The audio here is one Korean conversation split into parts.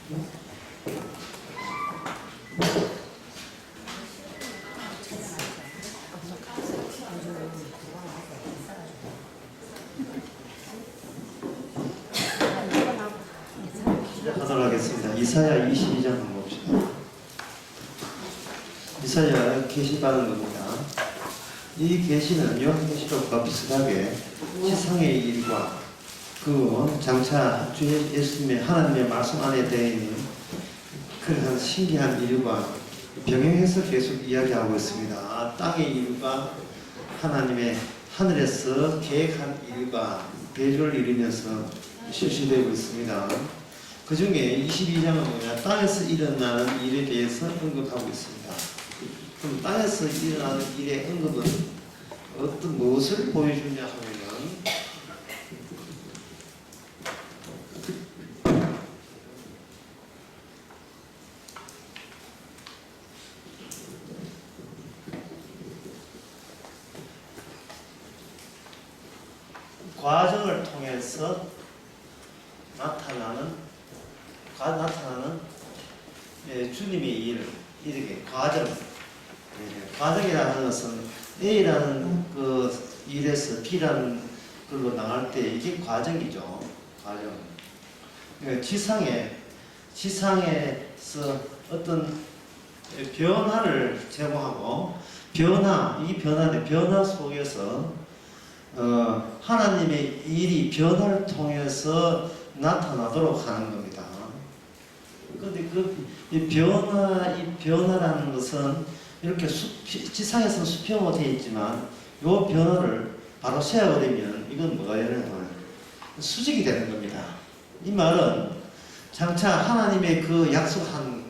시작하도록 하겠습니다. 이사야 22장 한번 봅시다. 이사야 계시 받은 겁니다. 이 계시는 요한계시록과 비슷하게 지상의 일과 그 장차 주 예수님의 하나님의 말씀 안에 되어 있는 그러한 신기한 일과 병행해서 계속 이야기하고 있습니다. 땅의 일과 하나님의 하늘에서 계획한 일과 대조를 이루면서 실시되고 있습니다. 그 중에 22장은 뭐냐? 땅에서 일어나는 일에 대해서 언급하고 있습니다. 그럼 땅에서 일어나는 일의 언급은 어떤 무엇을 보여주냐 하면은 과정을 통해서 나타나는 주님의 일, 이렇게 과정. 과정이라는 것은 A라는 그 일에서 B라는 걸로 나갈 때 이게 과정이죠. 과정. 지상에서 어떤 변화를 제공하고 이 변화 속에서 하나님의 일이 변화를 통해서 나타나도록 하는 겁니다. 그런데 이 변화라는 것은 이렇게 지상에서 수평으로 되어 있지만 이 변화를 바로 세워버리면 이건 뭐가 되는 거예요? 수직이 되는 겁니다. 이 말은 장차 하나님의 그 약속한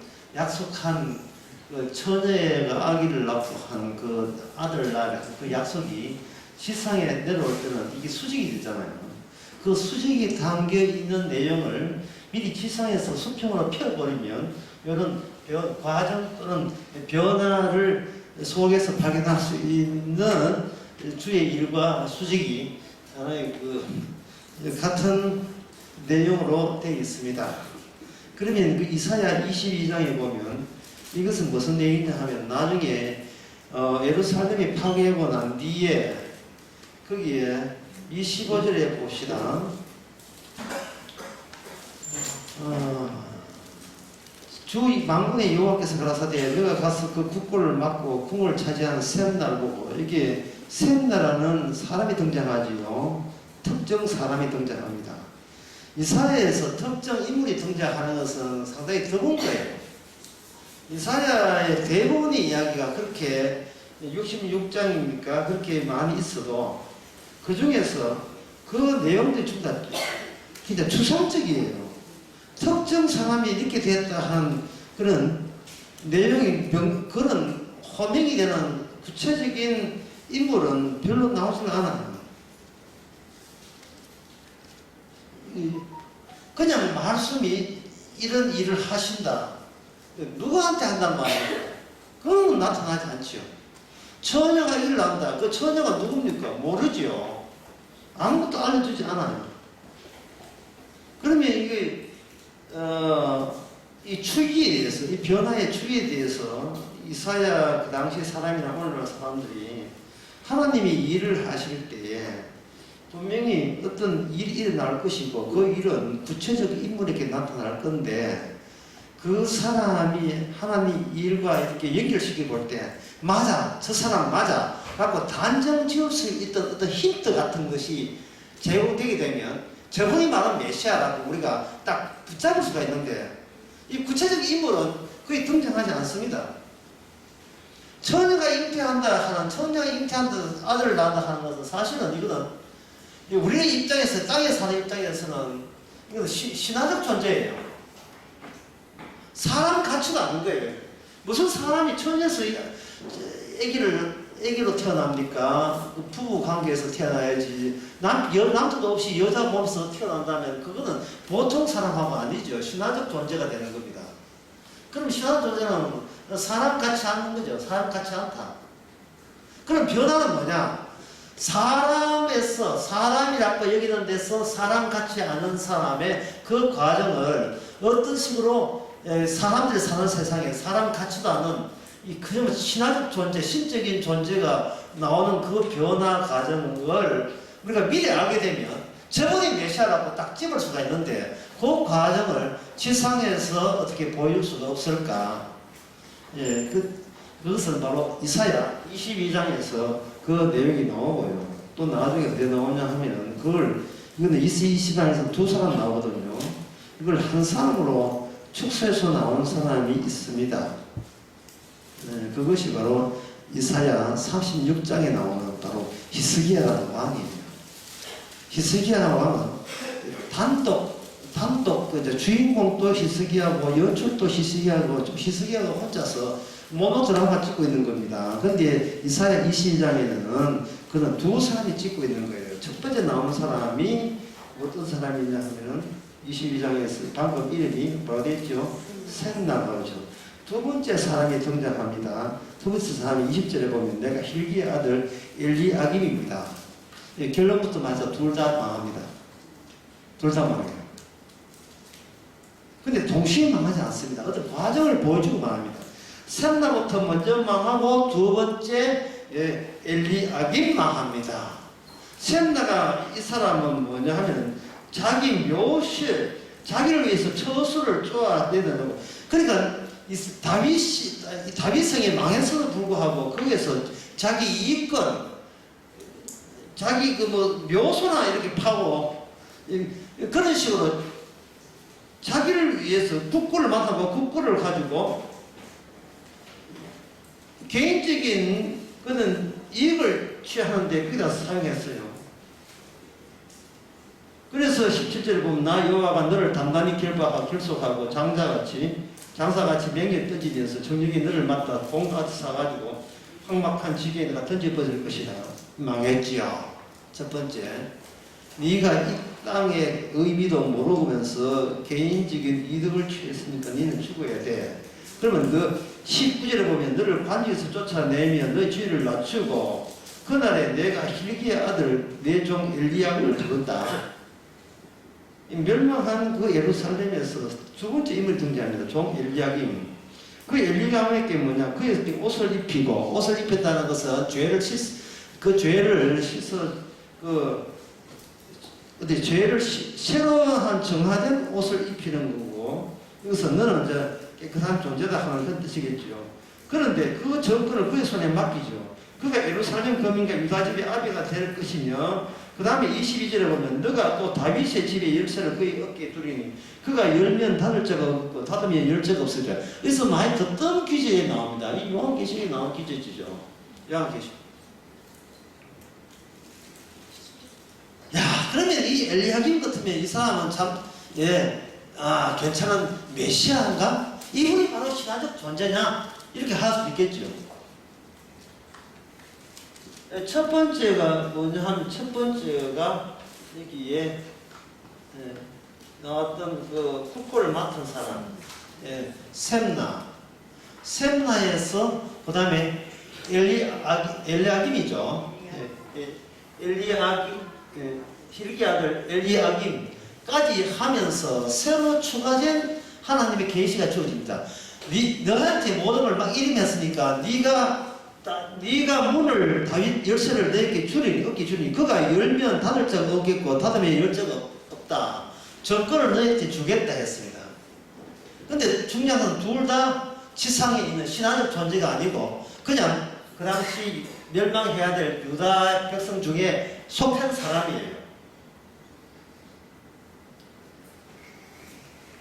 그 처녀의 아기를 낳고 한 그 아들을 낳을 그 약속이 지상에 내려올 때는 이게 수직이 되잖아요. 그 수직이 담겨 있는 내용을 미리 지상에서 수평으로 펴버리면 이런 과정 또는 변화를 속에서 발견할 수 있는 주의 일과 수직이 하나의 같은 내용으로 되어 있습니다. 그러면 그 이사야 22장에 보면 이것은 무슨 내용이냐 하면 나중에 예루살렘이 파괴하고 난 뒤에 거기에 이 15절에 봅시다. 주 만군의 여호와께서 가라사대 너가 가서 그 국고를 막고 궁을 차지하는 셈날 보고 이게 셈나라는 사람이 등장하지요. 특정 사람이 등장합니다. 이사야에서 특정 인물이 등장하는 것은 상당히 드문 거예요. 이사야의 대부분의 이야기가 그렇게 66장이니까 그렇게 많이 있어도 그 중에서 그 내용들이 좀 다 진짜 추상적이에요. 특정 사람이 이렇게 됐다 하는 그런 내용이 그런 호명이 되는 구체적인 인물은 별로 나오지는 않아요. 그냥 말씀이 이런 일을 하신다. 누구한테 한단 말이에요? 그건 나타나지 않죠. 처녀가 일을 한다. 그 처녀가 누굽니까? 모르죠. 아무것도 알려주지 않아요. 그러면 이게 이 추기에 대해서, 이 변화의 추기에 대해서 이사야 그 당시 사람이나 오늘날 사람들이 하나님이 일을 하실 때에 분명히 어떤 일이 일어날 것이고 그 일은 구체적 인물에게 나타날 건데 그 사람이 하나님 일과 이렇게 연결시켜 볼 때 맞아, 저 사람 맞아 라고 단정 지을 수 있던 어떤 힌트 같은 것이 제공되게 되면 저분이 말하는 메시아라고 우리가 딱 붙잡을 수가 있는데 이 구체적 인물은 거의 등장하지 않습니다. 처녀가 잉태한다 아들을 낳는다 하는 것은 사실은 이거는 우리의 입장에서 땅에 사는 입장에서는 이거는 신화적 존재예요. 사람 가치가 아닌 거예요. 무슨 사람이 처녀에서 애기로 태어납니까? 부부 관계에서 태어나야지. 남자도 없이 여자 몸에서 태어난다면 그거는 보통 사람하고 아니죠. 신화적 존재가 되는 겁니다. 그럼 신화적 존재는 사람 같지 않는 거죠. 사람 같지 않다. 그럼 변화는 뭐냐? 사람에서 사람이라고 여기는 데서 사람 같지 않은 사람의 그 과정을 어떤 식으로 사람들이 사는 세상에 사람 같지도 않은 이 그냥 신화적 존재, 신적인 존재가 나오는 그 변화 과정을 우리가 미리 알게 되면 저분이 메시아라고 딱 집을 수가 있는데 그 과정을 지상에서 어떻게 보일 수가 없을까? 예, 그것은 바로 이사야 22장에서 그 내용이 나오고요. 또 나중에 어디 나오냐 하면 이거는 22장에서 두 사람 나오거든요. 이걸 한 사람으로 축소해서 나온 사람이 있습니다. 네, 그것이 바로 이사야 36장에 나오는 바로 히스기야라는 왕이에요. 히스기야 왕은 단독 이제 주인공도 히스기야고 연출도 히스기야고 히스기야가 혼자서 모노드라마 찍고 있는 겁니다. 그런데 이사야 22장에는 그는 두 사람이 찍고 있는 거예요. 첫 번째 나오는 사람이 어떤 사람이냐 하면은 22장에서 방금 이름이 뭐가 됐죠? 셋나가죠. 두 번째 사람이 등장합니다. 두 번째 사람이 20절에 보면 내가 힐기의 아들 엘리아김입니다. 결론부터 맞아 둘 다 망합니다. 둘 다 망해요. 근데 동시에 망하지 않습니다. 어떤 과정을 보여주고 망합니다. 셋나부터 먼저 망하고 두 번째 엘리아김 망합니다. 셋나가 이 사람은 뭐냐 하면 자기 묘실, 자기를 위해서 처수를 쪼아내는 거고 그러니까 다윗성이 망했음에도 불구하고 거기에서 자기 이권, 자기 묘소나 이렇게 파고 그런 식으로 자기를 위해서 국고를 맡아고 국고를 가지고 개인적인 그는 이익을 취하는데 거기다 사용했어요. 그래서 17절에 보면 나 여호와가 너를 단단히 결속하고 장사같이 맹렬 떠지면서 정력이 너를 맡아 공같이 사가지고 황막한 지게에 내가 던져버릴 것이다. 망했지요. 첫 번째, 네가 이 땅의 의미도 모르면서 개인적인 이득을 취했으니까 너는 죽어야 돼. 그러면 그 19절에 보면 너를 관지에서 쫓아내면 너의 지위를 낮추고 그날에 내가 힐기의 아들 내 종 엘리야를 두었다. 멸망한 그 예루살렘에서 두 번째 인물이 등장합니다. 종 엘리야김. 그 엘리야김에게 뭐냐? 그의 옷을 입히고 옷을 입혔다는 것은 죄를 새로 한 정화된 옷을 입히는 거고 여기서 너는 이제 깨끗한 존재다 하는 그런 뜻이겠죠. 그런데 그 정권을 그의 손에 맡기죠. 그가 예루살렘 거민과 유다집의 아비가 될 것이며 그 다음에 22절에 보면 너가 또 다윗의 집의 열쇠를 그의 어깨에 두리니 그가 열면 닫을 자가 없고 닫으면 열 자가 없을 자. 그래서 많이 듣던 기제에 나옵니다. 이 요한계시록에 나온 기제지죠. 요한계시록. 야, 그러면 이 엘리야김 같으면 이 사람은 참 괜찮은 메시아인가? 이분이 바로 신화적 존재냐? 이렇게 할 수 있겠죠. 첫 번째가 뭐냐 하면 첫 번째가 여기에 나왔던 그 국고를 맡은 사람 셈나에서 그 다음에 엘리아김이죠. 엘리아김 힐기 아들 엘리아김까지 하면서 새로 추가된 하나님의 계시가 주어집니다. 너한테 모든 걸 막 이름했으니까 네가 문을 다윗 열쇠를 내게 어깨 주리니 그가 열면 닫을 자가 없겠고 닫으면 열 자가 없다. 정권을 너희한테 주겠다 했습니다. 근데 중요한 건 둘 다 지상에 있는 신화적 존재가 아니고 그냥 그 당시 멸망해야 될 유다 백성 중에 속한 사람이에요.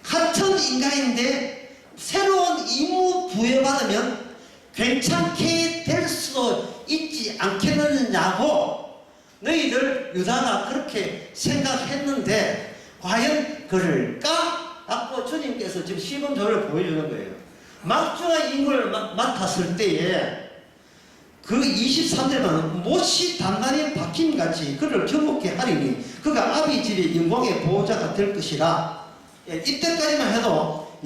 같은 인간인데 새로운 임무 부여받으면 괜찮게 될 수도 있지 않겠느냐고 너희들 유다가 그렇게 생각했는데 과연 그럴까? 하고 주님께서 지금 시범조를 보여주는 거예요. 막주가 임무를 맡았을 때에 그 23절에는 못이 단단히 박힘같이 그를 경복케 하리니 그가 아비 집의 영광의 보호자가 될 것이라. 이때까지만 해도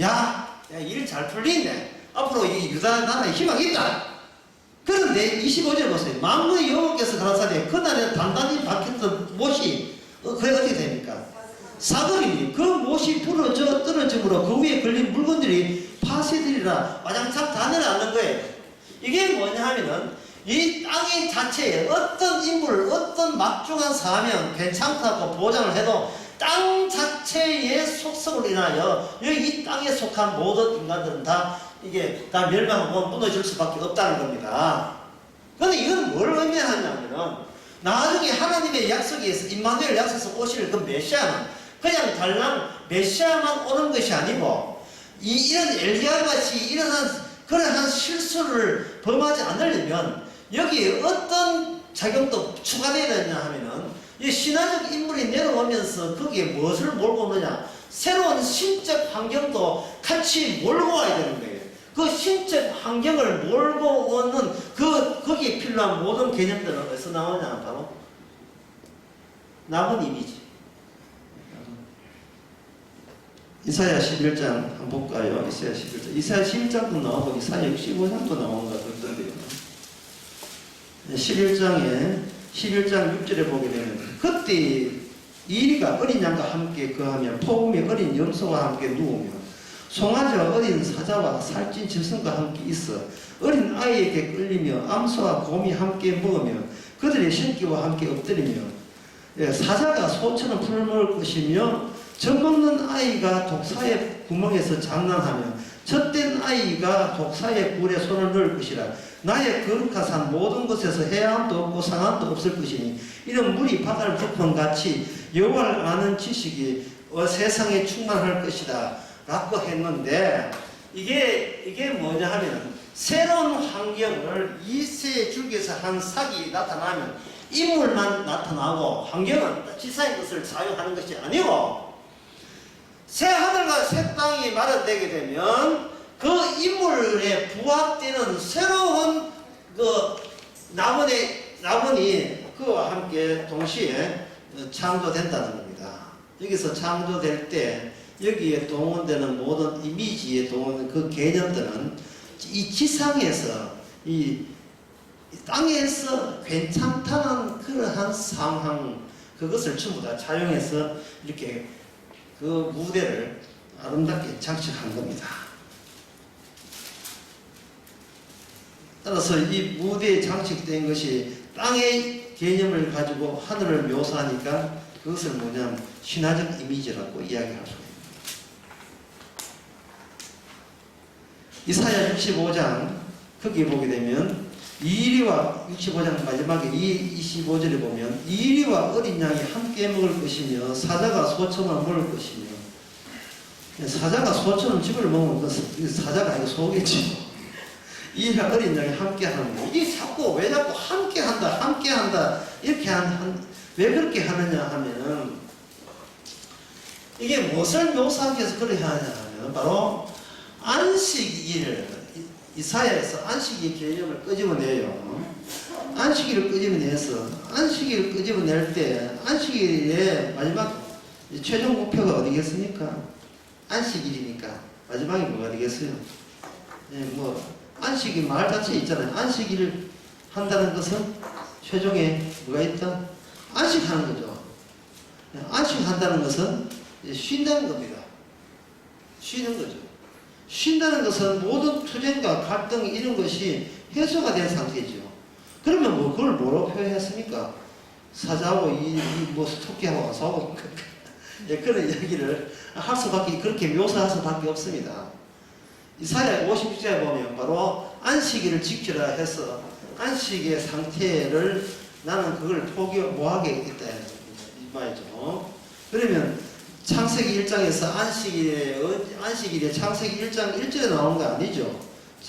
일 잘 풀리네. 앞으로 이 유다 나라에 희망이 있다. 그런데 25절 보세요. 만군의 여호와께서 가라사대 그날에 단단히 박혔던 못이 그게 어떻게 됩니까? 사거리니 그 못이 부러져 떨어짐으로 전체적으로 그 위에 걸린 물건들이 파쇄되리라 와장창 다 내려앉는 거예요. 이게 뭐냐 하면은 이 땅의 자체에 어떤 인물, 어떤 막중한 사명 괜찮다고 보장을 해도 땅 자체의 속성으로 인하여 여기 이 땅에 속한 모든 인간들은 다 이게 다 멸망하고 무너질 수밖에 없다는 겁니다. 그런데 이건 뭘 의미하냐면은 나중에 하나님의 약속에서 임마누엘 약속에서 오실 그 메시아는 그냥 달랑 메시아만 오는 것이 아니고 이런 엘리야 같이 그러한 실수를 범하지 않으려면 여기에 어떤 작용도 추가되어야 되냐 하면은 이 신화적 인물이 내려오면서 거기에 무엇을 몰고 오느냐, 새로운 신적 환경도 같이 몰고 와야 되는 거예요. 그 신적 환경을 몰고 오는 거기에 필요한 모든 개념들은 어디서 나오냐? 바로 남은 이미지. 이사야 11장 한번 볼까요? 이사야 11장. 이사야 11장도 나오고 이사야 65장도 나오는 것 같던데요. 11장 6절에 보게 되면 그때 이리가 어린 양과 함께 거하며 포금이 어린 염소와 함께 누우며 송아지와 어린 사자와 살찐 짐승과 함께 있어 어린 아이에게 끌리며 암소와 곰이 함께 먹으며 그들의 신기와 함께 엎드리며 사자가 소처럼 풀을 먹을 것이며 젖먹는 아이가 독사의 구멍에서 장난하며 젖된 아이가 독사의 굴에 손을 넣을 것이라. 나의 거룩한 산 모든 곳에서 해안도 없고 상한도 없을 것이니 이런 물이 바다를 덮은 같이 여호와를 아는 지식이 세상에 충만할 것이다 라고 했는데 이게 뭐냐 하면 새로운 환경을 이세의 줄기에서 한 삭이 나타나면 인물만 나타나고 환경은 지상의 것을 사용하는 것이 아니고 새 하늘과 새 땅이 마련되게 되면 그 인물에 부합되는 새로운 그 나무니 그와 함께 동시에 창조된다는 겁니다. 여기서 창조될 때 여기에 동원되는 모든 이미지에 동원된 그 개념들은 이 지상에서 이 땅에서 괜찮다는 그러한 상황 그것을 전부 다 차용해서 이렇게 그 무대를 아름답게 장식한 겁니다. 따라서 이 무대에 장식된 것이 땅의 개념을 가지고 하늘을 묘사하니까 그것을 뭐냐면 신화적 이미지라고 이야기할 수 있습니다. 이사야 65장 거기 보게 되면 이리와 65장 마지막에 25절에 보면 이리와 어린 양이 함께 먹을 것이며 사자가 소처럼 먹을 것이며 사자가 소처럼 집을 먹으면 그 사자가 아니고 소겠지. 이리와 어린 양이 함께 하는 거. 이게 왜 자꾸 함께 한다 이렇게 왜 그렇게 하느냐 하면은 이게 무엇을 묘사하기 위해서 그렇게 하느냐 하면 바로 안식일을 이사야에서 안식일 개념을 끄집어내요. 안식일을 끄집어내서 안식일을 끄집어낼 때 안식일의 마지막 최종 목표가 어디겠습니까? 안식일이니까 마지막에 뭐가 되겠어요? 안식일 말 자체에 있잖아요. 안식일을 한다는 것은 최종에 뭐가 있다? 안식하는 거죠. 안식한다는 것은 쉰다는 겁니다. 쉬는 거죠. 쉰다는 것은 모든 투쟁과 갈등 이런 것이 해소가 된 상태죠. 그러면 그걸 뭐로 표현했습니까? 사자하고 토끼하고 싸우고 그런 이야기를 할 수밖에 그렇게 묘사할 수밖에 없습니다. 이사야 50장에 보면 바로 안식일을 지키라 해서 안식의 상태를 나는 그걸 못하게 했다 이 말이죠. 그러면 창세기 1장에서 안식일에 창세기 1장 1절에 나오는 거 아니죠.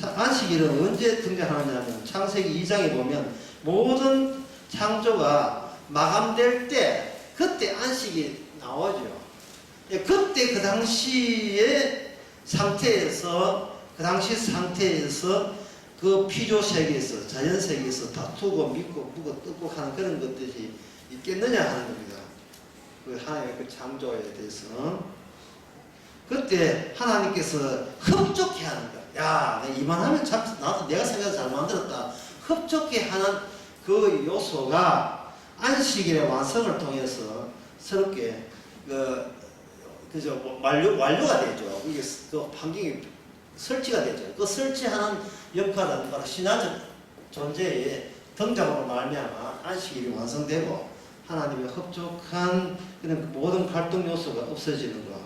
안식일은 언제 등장하느냐면 창세기 2장에 보면 모든 창조가 마감될 때 그때 안식이 나오죠. 그때 그 당시의 상태에서 그 피조 세계에서 자연 세계에서 다투고 믿고 묻고 뜯고 하는 그런 것들이 있겠느냐 하는 겁니다. 그 하나님의 그 창조에 대해서 그때 하나님께서 흡족해 하는 거야. 야, 내가 이만하면 참 나도 내가 생각해서 잘 만들었다. 흡족해 하는 그 요소가 안식일의 완성을 통해서 새롭게 완료가 되죠. 이게 그 환경이 설치가 되죠. 그 설치하는 역할은 바로 신화적 존재의 등장으로 말미암아 안식일이 완성되고 하나님의 흡족한 그런 모든 활동 요소가 없어지는 거.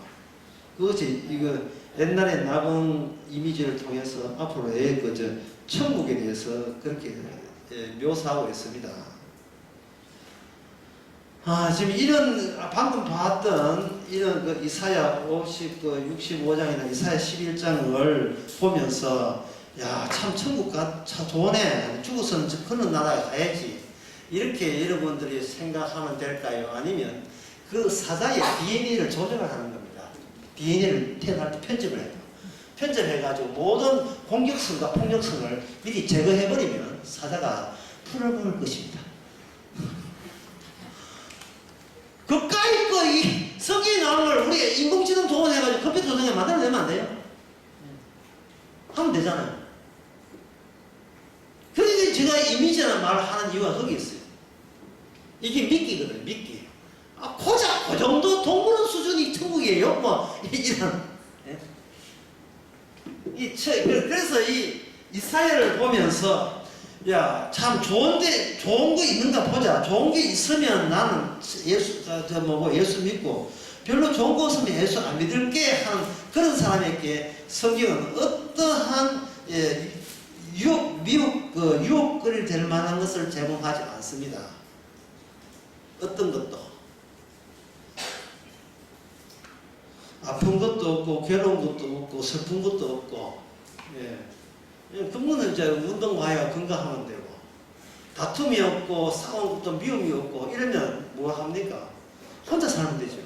그것이 이거 옛날에 낙원 이미지를 통해서 앞으로의 그저 천국에 대해서 그렇게 묘사하고 있습니다. 지금 이런 방금 봤던 이런 그 이사야 65장이나 이사야 11장을 보면서 야, 참 천국가 참 좋네. 죽어서는 그런 나라에 가야지. 이렇게 여러분들이 생각하면 될까요? 아니면 그 사자의 DNA를 조정을 하는 겁니다. DNA를 태어날 때 편집을 해요. 편집해가지고 모든 공격성과 폭력성을 미리 제거해버리면 사자가 풀어버릴 것입니다. 그까이 거 이 성경에 나오는 걸 우리가 인공지능 동원해가지고 컴퓨터 조정에 만들어내면 안 돼요? 하면 되잖아요. 그러니까 제가 이미지라는 말을 하는 이유가 거기 있어요. 이게 미끼거든요, 미끼. 고작 그 정도 동물원 수준이 천국이에요? 뭐, 이런. 그래서 이 이사야를 보면서 야, 참 좋은 거 있는가 보자. 좋은 게 있으면 나는 예수 믿고, 별로 좋은 거 없으면 예수 안 믿을게 하는 그런 사람에게 성경은 어떠한, 유혹거리 될 만한 것을 제공하지 않습니다. 어떤 것도. 아픈 것도 없고, 괴로운 것도 없고, 슬픈 것도 없고, 그거는 이제 운동 와야 건강하면 되고, 다툼이 없고, 싸운 것도 미움이 없고, 이러면 뭐 합니까? 혼자 살면 되죠.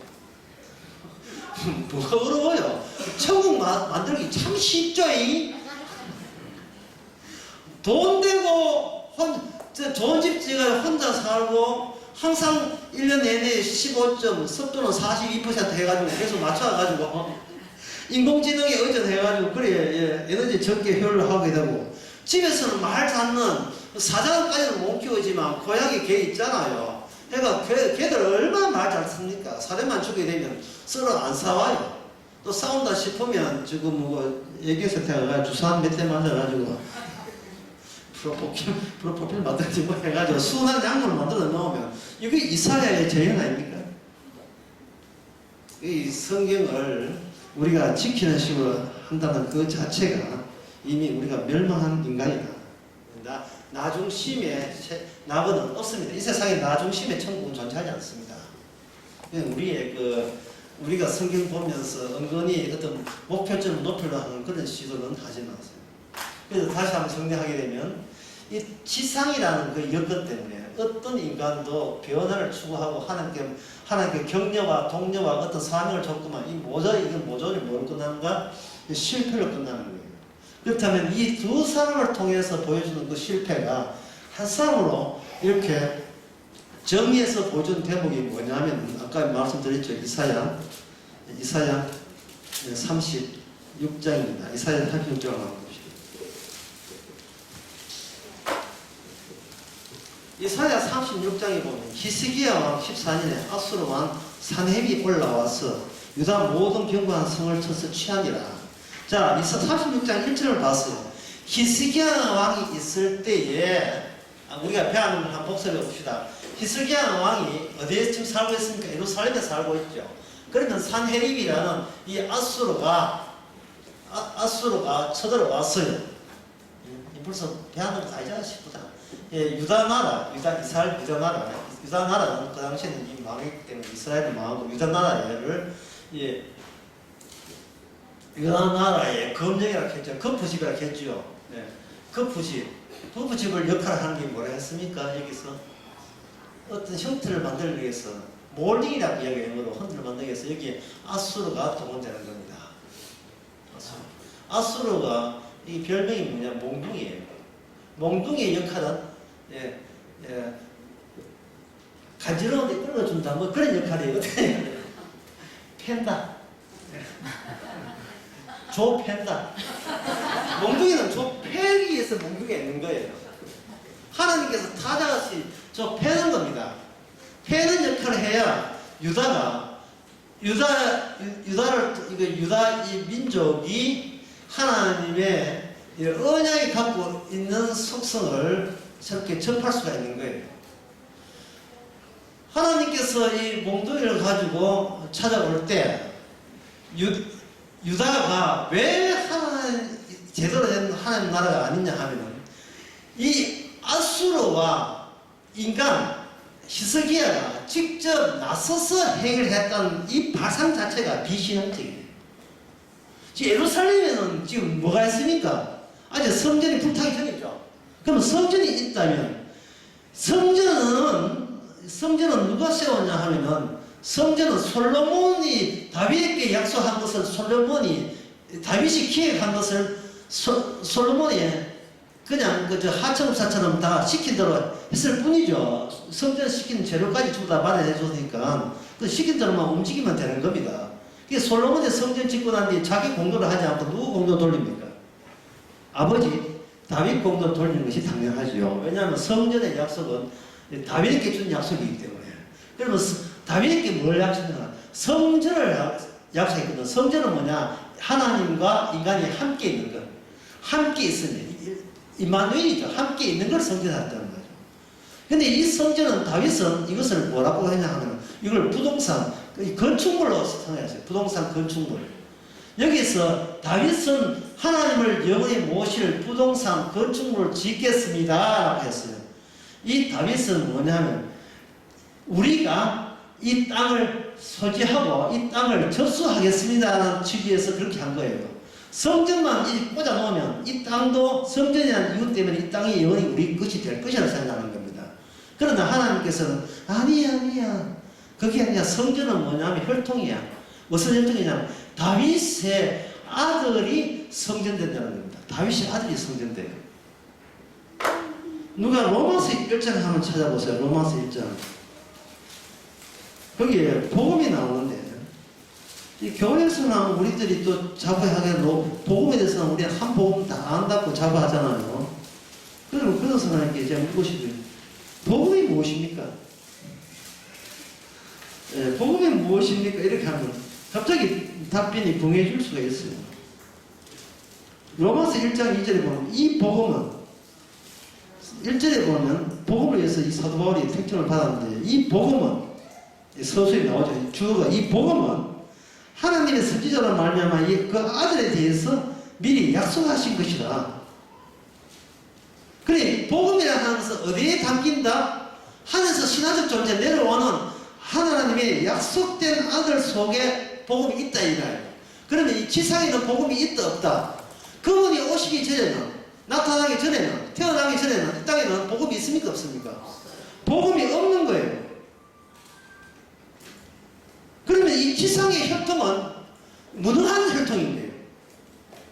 뭐가 어려워요? 천국 만들기 참 쉽죠, 돈 되고, 좋은 집 지가 혼자 살고, 항상 1년 내내 15점, 습도는 42% 해가지고 계속 맞춰가지고, 인공지능에 의존해가지고, 그래, 에너지 적게 효율을 하게 되고, 집에서는 말 찾는, 사자까지는 못 키우지만, 고양이 개 있잖아요. 그러니까 걔들 얼마나 말 잘 씁니까? 사대만 주게 되면 서로 안 싸워요. 또 싸운다 싶으면, 지금 뭐, 애교에서 태어나가지고 주사 몇 대 맞아가지고, 프로포필 만들지 뭐 해가지고 순한 약물을 만들어 놓으면 이게 이사야의 재현 아닙니까? 이 성경을 우리가 지키는 식으로 한다는 그 자체가 이미 우리가 멸망한 인간이다. 나중심의 낙원은 없습니다. 이 세상에 나중심의 천국은 존재하지 않습니다. 우리가 성경 보면서 은근히 어떤 목표점을 높이려 하는 그런 시도는 하지는 않습니다. 그래서 다시 한번 정리하게 되면 이 지상이라는 그 여건 때문에 어떤 인간도 변화를 추구하고 하나님께 격려와 독려와 어떤 사명을 줬구만 이건 모조리 뭘 끝나는가? 실패로 끝나는 거예요. 그렇다면 이 두 사람을 통해서 보여주는 그 실패가 한 사람으로 이렇게 정리해서 보여준 대목이 뭐냐면 아까 말씀드렸죠. 이사야 36장입니다. 이사야 36장을 한번 이사야 36장에 보면 히스기야 왕 14년에 아수르 왕 산헤립이 올라와서 유다 모든 견고한 성을 쳐서 취하니라. 자, 36장 1절을 봤어요. 히스기야 왕이 있을 때에 우리가 배우는 걸 한번 복습해 봅시다. 히스기야 왕이 어디에 지금 살고 있습니까? 예루살렘에 살고 있죠. 그러면 산헤립이라는 이 아수르가 쳐들어왔어요. 벌써 배우는 거 아니잖아 싶다. 유다 나라는 그 당시에는 이미 망했기 때문에 이스라엘이 망하고 유다 나라를 유다 나라의 검령이라고 했죠. 거푸집이라고 했죠. 거푸집을 역할을 하는 게 뭐라 했습니까? 여기서 어떤 형태를 만들기 위해서 몰딩이라고 이야기하는 거로 형태를 만들기 위해서 여기에 아수르가 동원되는 겁니다. 아수르가 이 별명이 뭐냐? 몽둥이에요. 몽둥이의 역할은 간지러운데 끌어준다 뭐 그런 역할이에요. 팬다. 팬다. 몽둥이는 패기 위해서 몽둥이가 있는 거예요. 하나님께서 타자같이 패는 겁니다. 패는 역할을 해야 유다가 유다 이 민족이 하나님의 언약이 갖고 있는 속성을 저렇게 접할 수가 있는 거예요. 하나님께서 이 몽둥이를 가지고 찾아올 때 유다가 왜 제대로 된 하나님 나라가 아니냐 하면은 이 아수르와 인간 히스기야가 직접 나서서 행위했다는 이 발상 자체가 비신앙적이에요. 지금 예루살렘에는 지금 뭐가 있습니까? 아직 성전이 불타기 전이죠. 그럼 성전이 있다면 성전은 누가 세웠냐 하면은 성전은 솔로몬이 다윗에게 약속한 것을 다윗이 기획한 것을 솔로몬이 그냥 그저 하청업사처럼 다 시킨 대로 했을 뿐이죠. 성전 시킨 재료까지 전부 다 마련해줬으니까 그 시킨 대로만 움직이면 되는 겁니다. 이게 솔로몬의 성전 짓고 난 뒤에 자기 공도를 하지 않고 누구 공도 돌립니까? 아버지 다윗 공도 돌리는 것이 당연하죠. 왜냐하면 성전의 약속은 다윗에게 준 약속이기 때문에. 그러면 다윗에게 뭘 약속했나? 성전을 약속했거든. 성전은 뭐냐? 하나님과 인간이 함께 있는 것. 함께 있으면 임마누엘이죠. 함께 있는 걸 성전했다는 거죠. 근데 이 성전은 다윗은 이것을 뭐라고 했냐 하면 이걸 부동산, 건축물로 생각했어요. 부동산 건축물. 여기서 다윗은 하나님을 영원히 모실 부동산 건축물을 짓겠습니다 라고 했어요. 이 다윗은 뭐냐면 우리가 이 땅을 소지하고 이 땅을 접수하겠습니다라는 취지에서 그렇게 한 거예요. 성전만 꽂아 놓으면 이 땅도 성전이라는 이유 때문에 이 땅이 영원히 우리 것이 될 것이라 생각하는 겁니다. 그러나 하나님께서는 아니야. 그게 아니라 성전은 뭐냐면 혈통이야. 무슨 혈통이냐? 다윗의 아들이 성전된다는 겁니다. 다윗의 아들이 성전돼요. 누가 로마서 1장 한번 찾아보세요. 로마서 1장. 거기에 복음이 나오는데 이 교회에서는 우리들이 또 자부하게 복음에 대해서는 우리 한 복음 다 안다고 자부하잖아요. 그러면 그것은 이제 묻으시죠. 복음이 무엇입니까? 복음이 무엇입니까? 이렇게 하면 갑자기 답변이 붕해질 수가 있어요. 로마서 1장 2절에 보면 이 복음은 1절에 보면 복음을 위해서 이 사도 바울이 택정을 받았는데 이 복음은 서서히 나오죠. 주어가 이 복음은 하나님의 선지자로 말미암아 그 아들에 대해서 미리 약속하신 것이다. 그래 복음이라는 것은 어디에 담긴다? 하늘에서 신화적 존재 내려오는 하나님의 약속된 아들 속에 복음이 있다 이거예요. 그러면 이 지상에는 복음이 있다 없다? 그분이 오시기 전에는 나타나기 전에는 태어나기 전에는 이 땅에는 복음이 있습니까 없습니까? 복음이 없는 거예요. 그러면 이 지상의 혈통은 무능한 혈통인데요.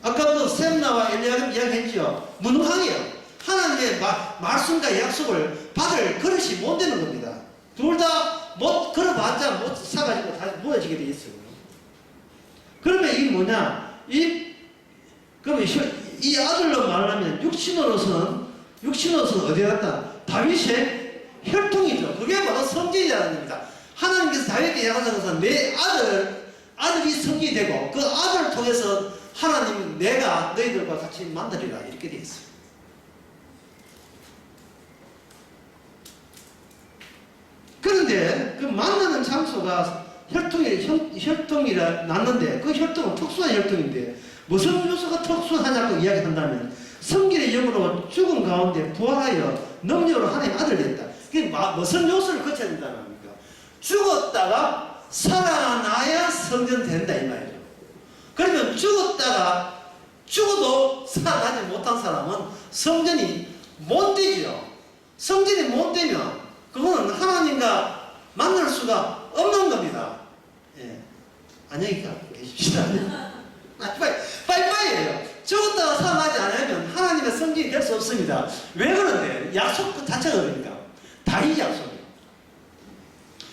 아까도 셈나와 엘리야금 이야기했죠. 무능하게요. 하나님의 말씀과 약속을 받을 그릇이 못 되는 겁니다. 둘 다 못 걸어봤자 못 사가지고 다시 무너지게 돼 있어요. 그러면 이게 뭐냐? 그러면 이 아들로 말하면 육신으로서는 어디에 갔다? 다윗의 혈통이죠. 그게 바로 성전이라는 겁니다. 하나님께서 다윗에게 약속한 것은 내 아들이 성전이 되고 그 아들을 통해서 하나님은 내가 너희들과 같이 만나리라 이렇게 되어 있어요. 그런데 그 만나는 장소가 혈통이라 났는데 그 혈통은 특수한 혈통인데 무슨 요소가 특수하냐고 이야기한다면 성결의 영으로 죽은 가운데 부활하여 능력으로 하나님 아들이 됐다. 그게 무슨 요소를 거쳐야 된다는 겁니까? 죽었다가 살아나야 성전 된다 이 말이죠. 그러면 죽어도 살아나지 못한 사람은 성전이 못 되죠. 성전이 못 되면 그거는 하나님과 만날 수가 없는 겁니다. 예. 안녕히 계십시다. 빠이빠이예요. 죽었다가 살아나지 않으면 하나님의 성전이 될 수 없습니다. 왜 그런데? 약속 그 자체가 그러니까. 다윗 약속이에요.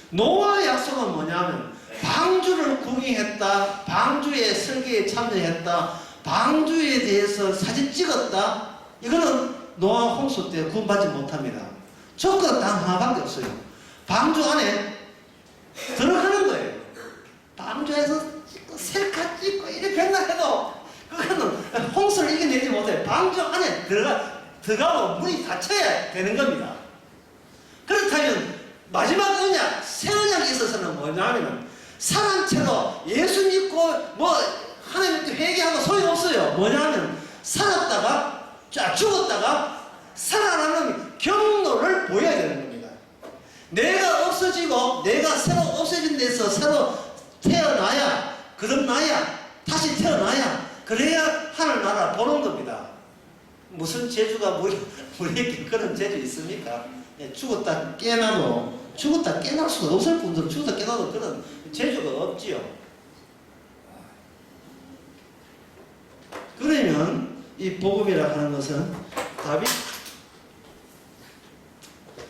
노아 약속은 뭐냐면 방주를 구경했다. 방주의 설계에 참여했다. 방주에 대해서 사진 찍었다. 이거는 노아 홍수 때 구원받지 못합니다. 조건 단 하나밖에 없어요. 방주 안에 들어가는 거예요. 방주에서 찍고 셀카 찍고 이렇게 백날해도 그거는 홍수를 이겨내지 못해. 방주 안에 들어가고 문이 닫혀야 되는 겁니다. 그렇다면 마지막 언약, 새 언약에 있어서는 뭐냐면 사람처럼 예수 믿고 뭐 하나님 회개하고 소용없어요. 뭐냐면 살았다가 죽었다가 살아나는 경로를 보여야 되는 겁니다. 내가 없어지고 내가 새로 없어진 데서 새로 태어나야, 거듭나야, 다시 태어나야, 그래야 하늘나라 보는 겁니다. 무슨 재주가 우리에게 그런 재주 있습니까? 죽었다 깨나도, 죽었다 깨날 수가 없을 뿐더러 죽었다 깨나도 그런 재주가 없지요. 그러면 이 복음이라 하는 것은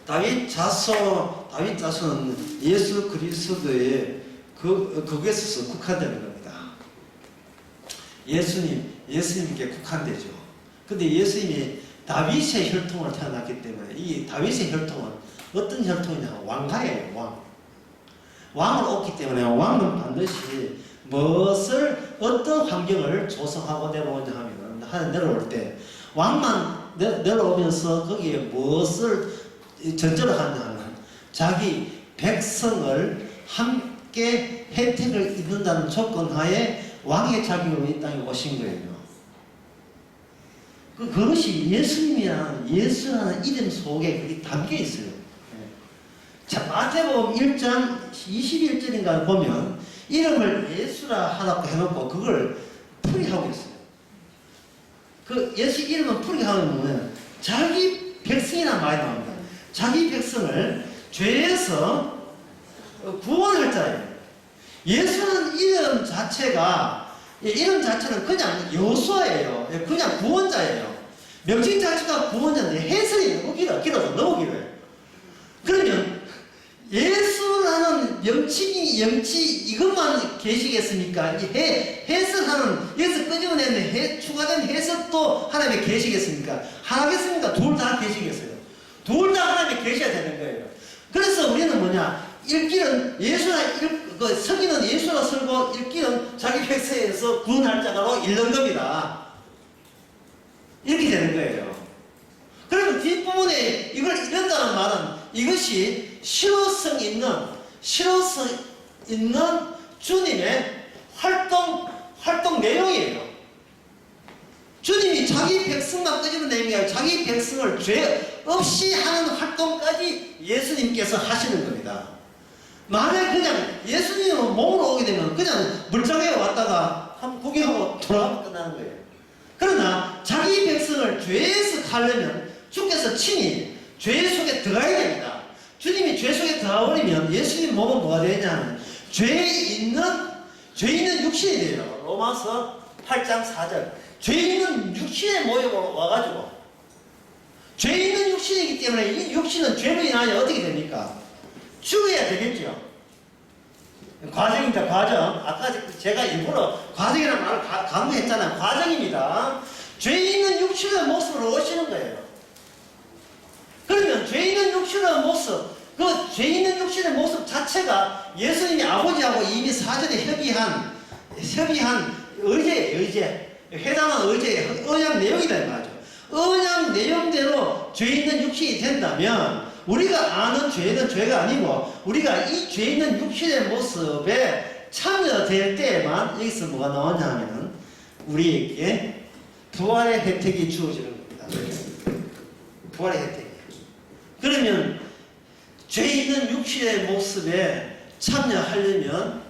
다윗 자손은 예수 그리스도의 그것에 있어서 국한되는 겁니다. 예수님께 국한되죠. 근데 예수님이 다윗의 혈통을 태어났기 때문에 이 다윗의 혈통은 어떤 혈통이냐? 왕가예요. 왕을 얻기 때문에 왕은 반드시 어떤 환경을 조성하고 내려오냐 하면 내려올 때 왕만 내려오면서 거기에 무엇을 전제로 하냐 하면 자기 백성을 함께 혜택을 입는다는 조건 하에 왕의 자격으로 이 땅에 오신 거예요. 그것이 예수라는 이름 속에 그게 담겨 있어요. 자, 마태복음 1장 21절인가 보면 이름을 예수라 하라고 해놓고 그걸 풀이하고 있어요. 그 예수 이름은 풀이하면 뭐냐면 자기 백성이라는 말이 나옵니다. 자기 백성을 죄에서 구원할 자예요. 예수는 이름 자체는 그냥 요소예요. 그냥 구원자예요. 명칭 자체가 구원자인데 해설이 너무 길어서 너무 길어요. 그러면 예수라는 명칭이 이것만 계시겠습니까? 해석하는 여기서 끄집어내는 추가된 해석도 하나님의 계시겠습니까? 하나겠습니까? 둘 다 계시겠어요. 둘 다 하나님의 계셔야 되는 거예요. 그래서 우리는 뭐냐? 읽기는 서기는 예수라 설고 읽기는 자기 백성에서 구원할 자가로 읽는 겁니다. 이렇게 되는 거예요. 그러면 뒷부분에 이걸 읽는다는 말은 이것이 실효성 있는 주님의 활동 내용이에요. 주님이 자기 백성만 끄집어내는 게 아니라 자기 백성을 죄 없이 하는 활동까지 예수님께서 하시는 겁니다. 만약에 그냥 예수님은 몸으로 오게 되면 그냥 물장에 왔다가 한번 구경하고 돌아가면 끝나는 거예요. 그러나 자기 백성을 죄에서 가려면 주께서 친히 죄 속에 들어가야 됩니다. 주님이 죄 속에 들어가버리면 예수님 몸은 뭐가 되냐면 죄 있는 육신이 돼요. 로마서 8장 4절. 죄 있는 육신의 모형으로 와가지고 죄 있는 육신이기 때문에 이 육신은 죄로 인하여 어떻게 됩니까? 죽어야 되겠죠. 과정입니다. 과정. 아까 제가 일부러 과정이라는 말을 강조했잖아요. 과정입니다. 죄 있는 육신의 모습으로 오시는 거예요. 그러면 죄 있는 육신의 모습, 그 죄 있는 육신의 모습 자체가 예수님이 아버지하고 이미 사전에 협의한 의제, 해당한 의제의 언약 내용이라는 말이죠. 언약 내용대로 죄 있는 육신이 된다면 우리가 아는 죄는 죄가 아니고 우리가 이 죄 있는 육신의 모습에 참여될 때에만 여기서 뭐가 나오냐 하면은 우리에게 부활의 혜택이 주어지는 겁니다. 부활의 혜택. 그러면 죄 있는 육신의 모습에 참여하려면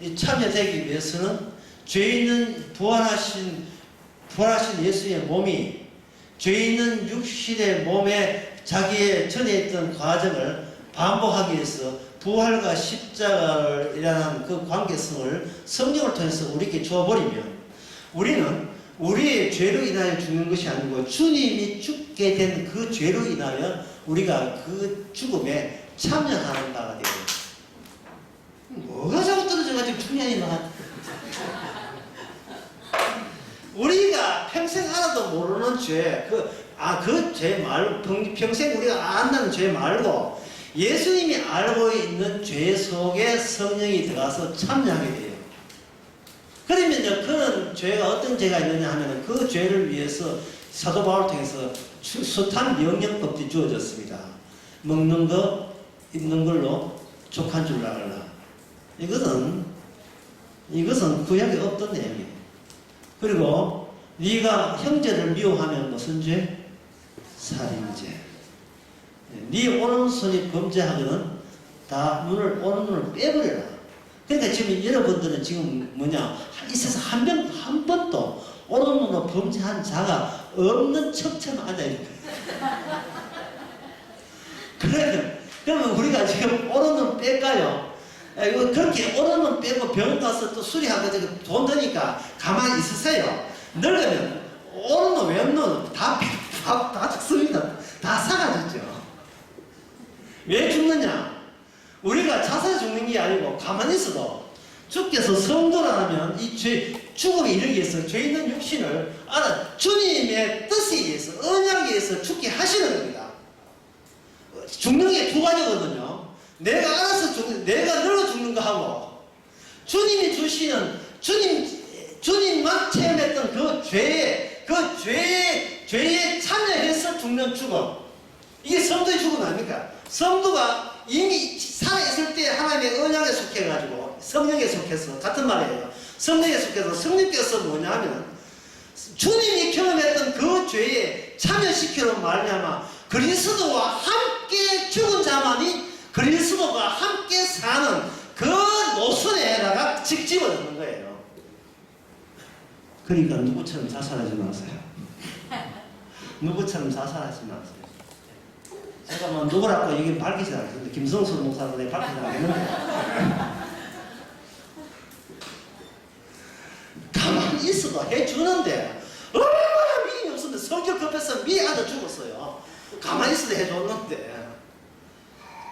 이 참여되기 위해서는 죄 있는 부활하신 예수의 몸이 죄 있는 육신의 몸에 자기의 전에 있던 과정을 반복하기 위해서 부활과 십자가라는 그 관계성을 성령을 통해서 우리에게 주어버리면 우리는 우리의 죄로 인하여 죽는 것이 아니고 주님이 죽게 된 그 죄로 인하여 우리가 그 죽음에 참여하는 바가 되어요. 뭐가 자꾸 떨어져가지고 중요한 막 우리가 평생 하나도 모르는 죄, 그 죄 말고 평생 우리가 안다는 죄 말고 예수님이 알고 있는 죄 속에 성령이 들어가서 참여하게 돼요. 그러면요, 그런 죄가 어떤 죄가 있느냐 하면 그 죄를 위해서 사도 바울을 통해서 숱한 명령법이 주어졌습니다. 먹는 거, 입는 걸로 족한 줄 알라. 이것은 구약에 없던 내용이에요. 그리고 네가 형제를 미워하면 무슨 죄? 살인죄. 네 오른손이 범죄하거든 다 오른눈을 빼버려라. 그러니까 지금 여러분들은 지금 이 세상 한 번도 오른눈으로 범죄한 자가 없는 척처럼 앉아있는 거예요. 그러면 우리가 지금 오른눈 뺄까요? 그렇게 오른눈 빼고 병원 가서 또 수리하고 돈 드니까 가만히 있으세요. 늙으면 오른눈 왼눈 다 죽습니다. 다 사라지죠. 왜 죽느냐? 우리가 자살해 죽는 게 아니고 가만히 있어도 주께서 성도라면 이 죽음에 이르기 위해서 죄 있는 육신을 주님의 뜻에 의해서 언약에 의해서 죽게 하시는 겁니다. 죽는 게 두 가지거든요. 내가 알아서 내가 늙어 죽는 거 하고 주님이 주시는 주님만 체험했던 그 죄에 참여해서 죽는 죽음. 이게 성도의 죽음 아닙니까? 성도가 이미 살아있을 때 하나님의 언약에 속해가지고 성령에 속해서 같은 말이에요. 성령에 속해서 성령께서 뭐냐면 주님이 경험했던 그 죄에 참여시키려 말미암아 그리스도와 함께 죽은 자만이 그리스도가 함께 사는 그 노선에다가 집어넣는 거예요. 그러니까 누구처럼 자살하지 마세요. 누구처럼 자살하지 마세요. 제가 뭐 누구라고 얘기 밝히지 않았는데 김성수 목사도 내가 밝히지 않았는데 가만히 있어도 해주는데 얼마나 믿음이 없었는데 성격 급해서 미안해 죽었어요. 가만히 있어도 해줬는데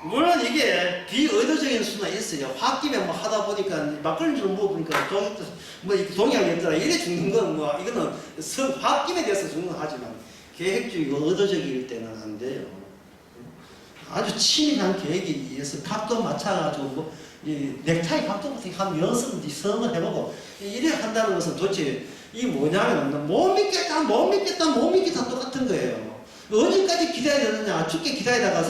물론 이게 비의도적인 수는 있어요. 홧김에 뭐 하다 보니까 막걸리 좀 먹어보니까 동양이 없더라 이래 죽는 건 이거는 홧김에 대해서 죽는 건 하지만 계획적이고 의도적일 때는 안 돼요. 아주 치밀한 계획에 의해서 각도 맞춰가지고 이 넥타이 각도부터 한 연습을 성을 해보고 이래 한다는 것은 도대체 이 뭐냐면 못 믿겠다 똑같은 거예요. 언제까지 기다려야 되느냐? 죽게 기다리다가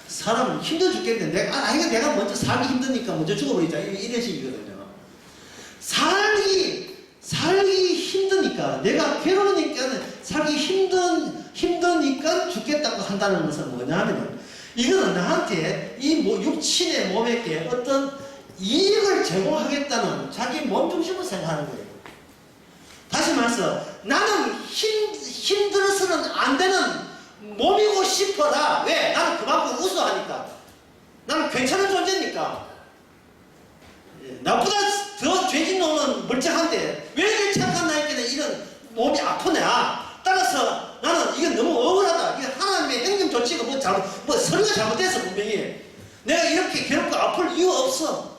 사람 힘들어 죽겠는데 내가 먼저 살기 힘드니까 먼저 죽어버리자 이런 식이거든요. 살기 힘드니까 내가 괴로우니까 살기 힘드니까 죽겠다고 한다는 것은 뭐냐면 이거는 나한테 이 육신의 몸에게 어떤 이익을 제공하겠다는 자기 몸중심을 생각하는 거예요. 다시 말해서 나는 힘들어서는 안 되는 몸이고 싶어라. 왜? 나는 그만큼 우수하니까. 나는 괜찮은 존재니까. 나보다 더 죄진 놈은 멀쩡한데 왜 이렇게 착한 나에게는 이런 몸이 아프냐? 따라서 나는 이건 너무 억울하다. 이게 하나님의 행정 조치가 서류가 잘못돼서 분명히 내가 이렇게 괴롭고 아플 이유 없어.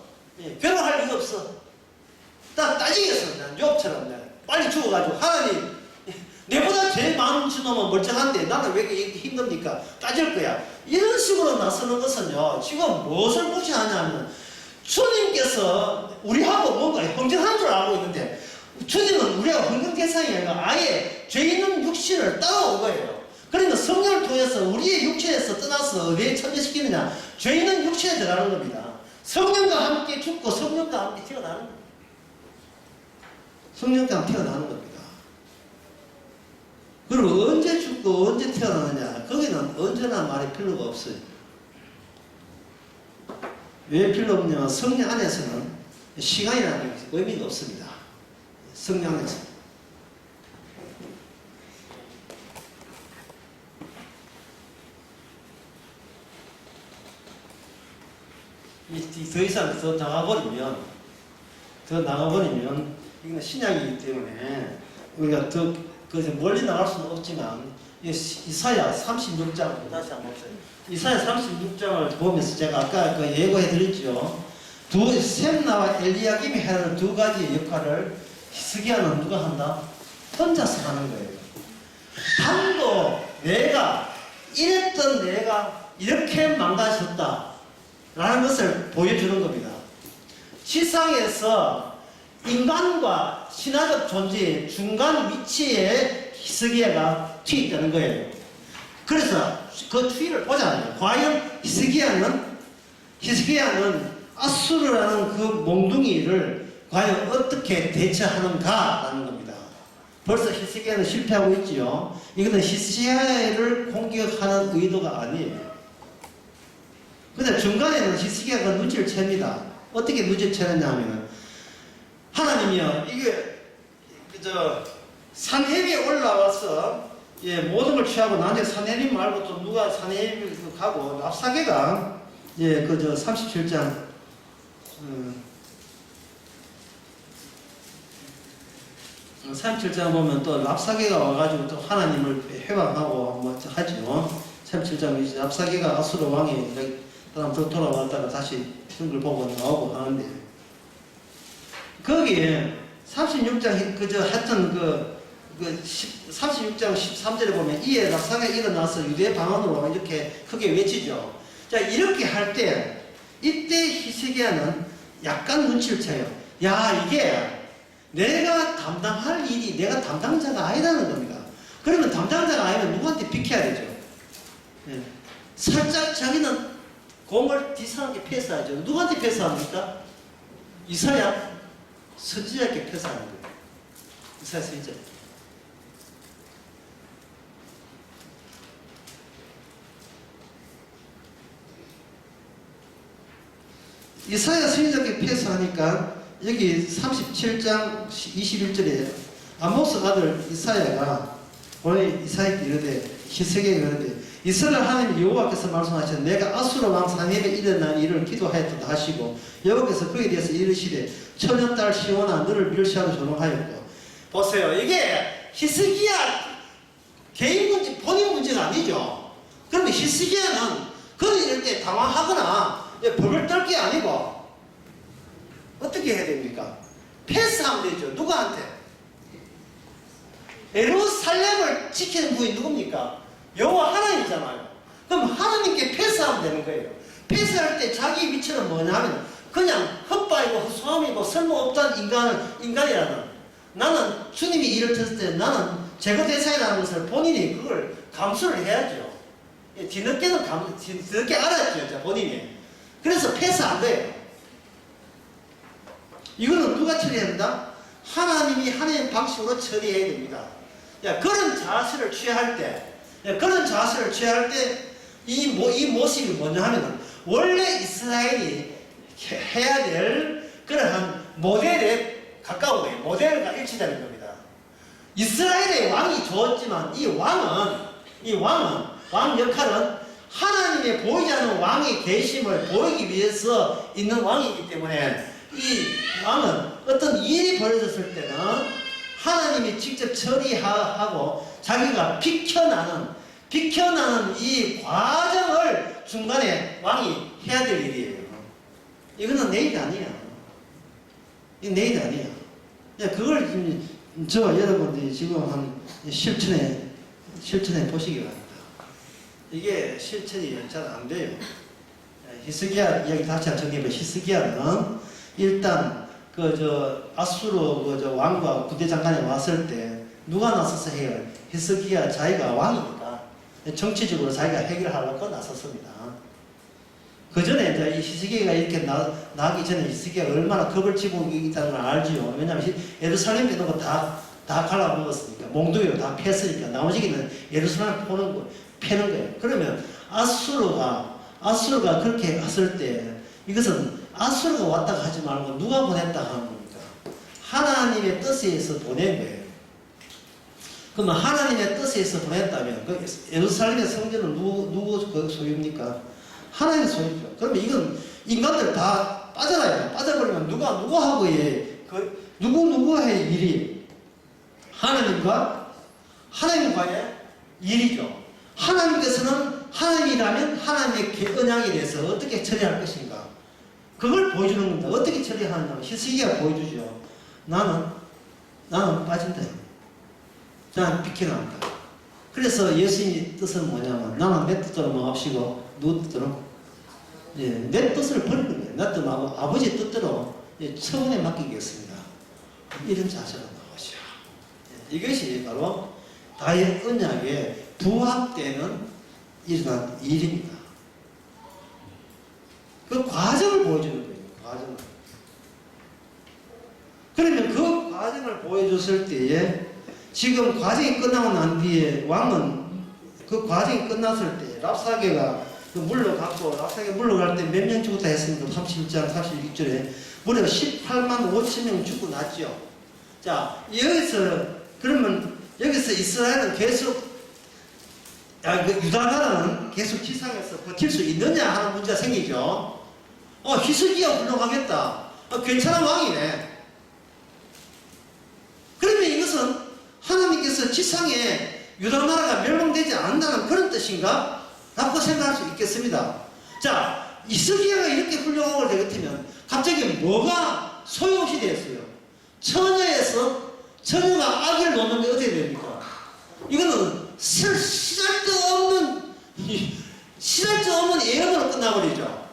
괴로워할 이유 없어. 따지겠어. 난 욥처럼 빨리 죽어가지고 하나님 내보다 제일 많은 놈은 멀쩡한데 나는 왜 이렇게 힘듭니까? 따질 거야. 이런 식으로 나서는 것은요 지금 무엇을 무시하냐면 주님께서 우리하고 뭔가 형제한 줄 알고 있는데 주님은 우리가 헌금 대상이 아니라 아예 죄 있는 육신을 따라온 거예요. 그러니까 성령을 통해서 우리의 육체에서 떠나서 어디에 참여시키느냐? 죄 있는 육체에 들어가는 겁니다. 성령과 함께 죽고 성령과 함께 태어나는 겁니다. 성령과 함께 태어나는 겁니다. 그리고 언제 죽고 언제 태어나느냐? 거기는 언제나 말이 필요가 없어요. 왜 필요 없냐면 성령 안에서는 시간이라는 것이 의미가 없습니다. 성령 안에서. 더 이상 더 나가버리면 이건 신약이기 때문에 우리가 더 멀리 나갈 수는 없지만 이사야 36장 다시 한번 보세요. 이사야 36장을 보면서 제가 아까 예고해드렸죠. 셈나와 엘리야김이 하는 두 가지 역할을 히스기야는 누가 한다? 혼자서 하는 거예요. 단도 내가 이랬던 내가 이렇게 망가졌다 라는 것을 보여주는 겁니다. 지상에서 인간과 신화적 존재의 중간 위치에 히스기야가 투입되는 거예요. 그래서 그 추이를 보잖아요. 과연 히스기야는 아수르라는 그 몽둥이를 과연 어떻게 대처하는가라는 겁니다. 벌써 히스기야는 실패하고 있지요. 이거는 히스기야를 공격하는 의도가 아니에요. 근데 중간에는 히스기야가 눈치를 챕니다. 어떻게 눈치를 채느냐 하면 하나님이요, 이게 산헤립에 올라와서 모든 걸 취하고 나중에 산헤립 말고 또 누가 산헤립을 가고 랍사게가 37장 37장 보면 또 랍사게가 와가지고 또 하나님을 회방하고 뭐 하죠. 37장 랍사게가 아수르 왕이 그다음 또 돌아왔다가 다시 그걸 보고 나오고 하는데 거기에 36장 하여튼 36장 13절에 보면 이에 랍사게가 일어나서 유대 방언으로 이렇게 크게 외치죠. 자, 이렇게 할 때 이때 히스기야는 약간 눈치를 채요. 야, 이게 내가 담당할 일이 내가 담당자가 아니라는 겁니다. 그러면 담당자가 아니면 누구한테 비켜야 되죠. 살짝 자기는 공을 뒤상하게 패스하죠. 누구한테 패스합니까? 이사야 선지자에게 패스하는 거예요. 이사야 선지자. 이사야 선지자에게 패스하니까 여기 37장 21절에 아모스 아들 이사야가 오늘 이사야에게 이르되 히스기야에게 이르되 이스라엘 하나님 여호와께서 말씀하시되 내가 아수르 왕 산헤립에 일어난 일을 기도하였다 하시고 여호와께서 그에 대해서 이르시되 천년딸 시온아 너를 멸시하고 조롱하였고. 보세요, 이게 히스기야 개인 문제 본인 문제가 아니죠. 그런데 히스기야는 그런 이럴 때 당황하거나 벌을 떨 게 아니고 어떻게 해야 됩니까? 패스하면 되죠. 누구한테? 예루살렘을 지키는 분이 누굽니까? 여호와 하나님이잖아요. 그럼 하나님께 패스하면 되는 거예요. 패스할 때 자기 위치는 뭐냐면 그냥 헛바이고 헛소함이고 쓸모없던 인간이라는, 나는 주님이 일을 했을 때 나는 제거 대상이라는 것을 본인이 그걸 감수를 해야죠. 뒤늦게 알았죠, 본인이. 그래서 패스 안 돼요. 이거는 누가 처리해야 된다? 하나님이 하나님 방식으로 처리해야 됩니다. 그런 자세를 취할 때 이 모습이 뭐냐 하면은 원래 이스라엘이 해야 될 그러한 모델에 가까운 거예요. 모델과 일치되는 겁니다. 이스라엘의 왕이 좋았지만 왕 역할은 하나님의 보이지 않는 왕의 계심을 보이기 위해서 있는 왕이기 때문에 이 왕은 어떤 일이 벌어졌을 때는 하나님이 직접 처리하고 자기가 비켜나는 이 과정을 중간에 왕이 해야 될 일이에요. 이거는 내 일 아니야. 이건 내 일 아니야. 그걸 여러분들이 지금 한 실천해 보시기 바랍니다. 이게 실천이 잘 안 돼요. 히스기야 이야기 다시 한번 정리해보면 히스기야는 일단 아수르 왕과 군대 장관이 왔을 때 누가 나서서 해요? 히스기야 자기가 왕이니까 정치적으로 자기가 해결하려고 나섰습니다. 그 전에 이 히스기야가 이렇게 나기 전에 히스기야가 얼마나 겁을 지고 있다는 걸 알지요. 왜냐하면 예루살렘 있는 거 다 갈라먹었으니까, 몽둥이로 다 팼으니까 나머지는 예루살렘 패는 거예요. 그러면 아수르가 그렇게 했을 때 이것은 아수르가 왔다가 하지 말고 누가 보냈다 하는 겁니까? 하나님의 뜻에 의해서 보낸 거예요. 그러면 하나님의 뜻에 의해서 보냈다면 그 예루살렘의 성전은 누구 소유입니까? 하나님의 소유죠. 그러면 이건 인간들 다 빠져버리면 누구하고 누구의 일이 하나님과의 일이죠. 하나님께서는 하나님이라면 하나님의 언약에 대해서 어떻게 처리할 것인가, 그걸 보여주는 겁니다. 어떻게 처리하느냐 히스기야가 보여주죠. 나는 빠진다. 나는 비켜나간다. 그래서 예수님의 뜻은 뭐냐면 나는 내 뜻대로 마옵시고 누구 뜻대로? 예, 내 뜻을 버리는 거예요. 내 뜻 말고 아버지 뜻대로 처분에 맡기겠습니다. 이런 자세로 나오시오. 예, 이것이 바로 다윗 언약의 부합되는 일어난 일입니다. 그 과정을 보여주는 거예요. 과정을. 그러면 그 과정을 보여줬을 때에 지금 과정이 끝나고 난 뒤에 왕은 그 과정이 끝났을 때 랍사게가 물러갔고 랍사게 물러갈 때 몇 명 죽었다 했습니까? 31장 36절에 무려 18만 5천 명 죽고 났죠. 자, 여기서 그러면 여기서 이스라엘은 계속 유다 나라는 계속 지상에서 버틸 수 있느냐 하는 문제가 생기죠. 히스기야 훌륭하겠다. 괜찮은 왕이네. 그러면 이것은 하나님께서 지상에 유다 나라가 멸망되지 않는다는 그런 뜻인가? 라고 생각할 수 있겠습니다. 자, 히스기야가 이렇게 훌륭하고 되겠다면 갑자기 뭐가 소용없이 되었어요? 처녀가 아기를 놓는데 어떻게 됩니까? 이거는 시달도 없는 예언으로 끝나버리죠.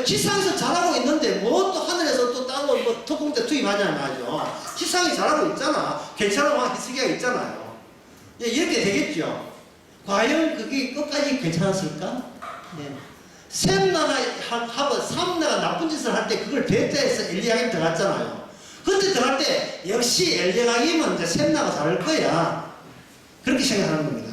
지상에서 잘하고 있는데 뭐 또 하늘에서 또 따로 뭐 특공대 투입하냐 말이죠. 지상이 잘하고 있잖아. 괜찮은 왕 히스기야가 있잖아요. 이렇게 되겠죠. 과연 그게 끝까지 괜찮았을까? 네. 셈나가 삼나가 나쁜 짓을 할 때 그걸 대대해서 엘리야김 들어갔잖아요. 그때 들어갈 때 역시 엘리야김은 이제 셈나가 잘할 거야. 그렇게 생각하는 겁니다.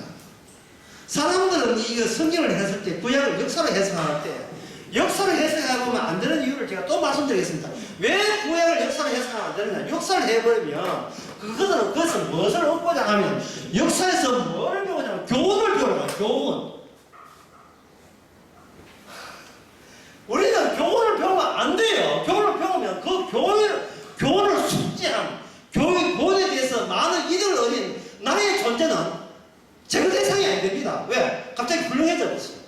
사람들은 이거 성경을 했을 때 구약을 역사로 해석할 때 역사를 해석해보면 안 되는 이유를 제가 또 말씀드리겠습니다. 왜 구약을 역사로 해석하면 안 되느냐? 역사를 해버리면 그것은 그것을 무엇을 얻고자 하면 역사에서 뭐를 배우냐면 교훈을 배우는 거야. 교훈. 우리는 교훈을 배우면 안 돼요. 교훈을 배우면 그 교훈을 숙지한 교훈에 대해서 많은 이득을 얻은 나의 존재는 제거 대상이 안 됩니다. 왜? 갑자기 훌륭해져 버렸어요.